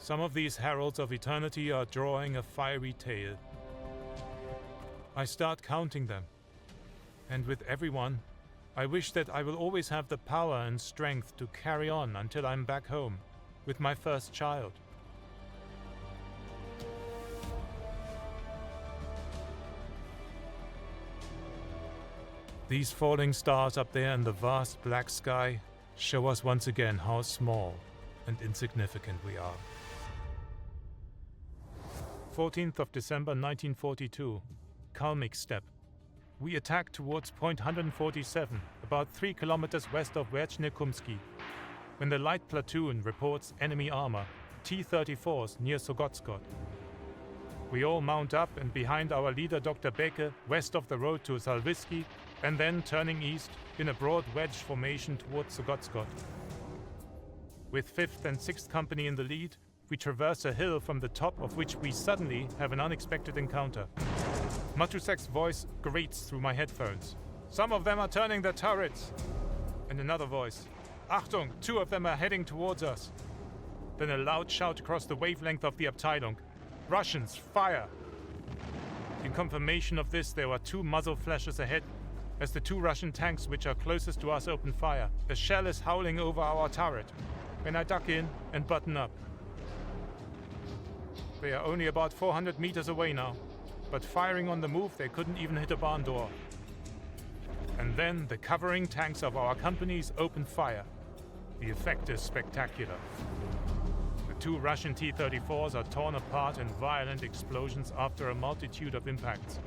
Some of these heralds of eternity are drawing a fiery tale. I start counting them, and with every one, I wish that I will always have the power and strength to carry on until I'm back home with my first child. These falling stars up there in the vast black sky show us once again how small and insignificant we are. 14th of December 1942, Kalmyk Steppe. We attack towards point 147, about 3 kilometers west of Verkhnekumsky, when the light platoon reports enemy armor, T-34s near Sogotskot. We all mount up and behind our leader Dr. Beke, west of the road to Salvisky, and then turning east in a broad wedge formation towards Sogotskot. With 5th and 6th Company in the lead, we traverse a hill from the top of which we suddenly have an unexpected encounter. Matusek's voice grates through my headphones. "Some of them are turning their turrets!" And another voice. "Achtung, 2 of them are heading towards us!" Then a loud shout across the wavelength of the Abteilung. "Russians, fire!" In confirmation of this, there were 2 muzzle flashes ahead as the 2 Russian tanks which are closest to us open fire. A shell is howling over our turret, and I duck in and button up. They are only about 400 meters away now, but firing on the move, they couldn't even hit a barn door. And then the covering tanks of our companies open fire. The effect is spectacular. The 2 Russian T-34s are torn apart in violent explosions after a multitude of impacts.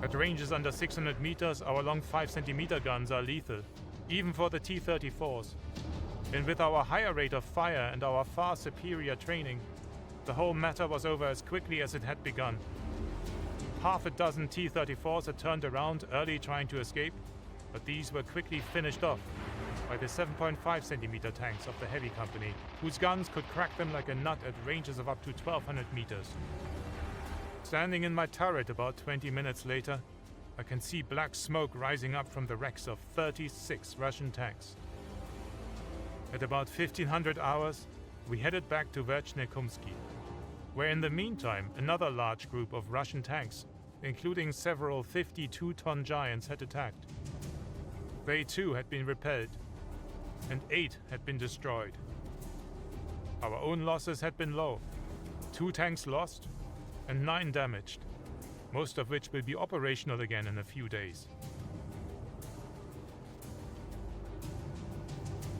At ranges under 600 meters, our long 5cm guns are lethal, even for the T-34s. And with our higher rate of fire and our far superior training, the whole matter was over as quickly as it had begun. Half a dozen T-34s had turned around early trying to escape, but these were quickly finished off by the 7.5cm tanks of the Heavy Company, whose guns could crack them like a nut at ranges of up to 1200 meters. Standing in my turret about 20 minutes later, I can see black smoke rising up from the wrecks of 36 Russian tanks. At about 1500 hours, we headed back to Verkhnekumsky, where in the meantime another large group of Russian tanks, including several 52-ton giants, had attacked. They too had been repelled, and 8 had been destroyed. Our own losses had been low, 2 tanks lost and 9 damaged, most of which will be operational again in a few days.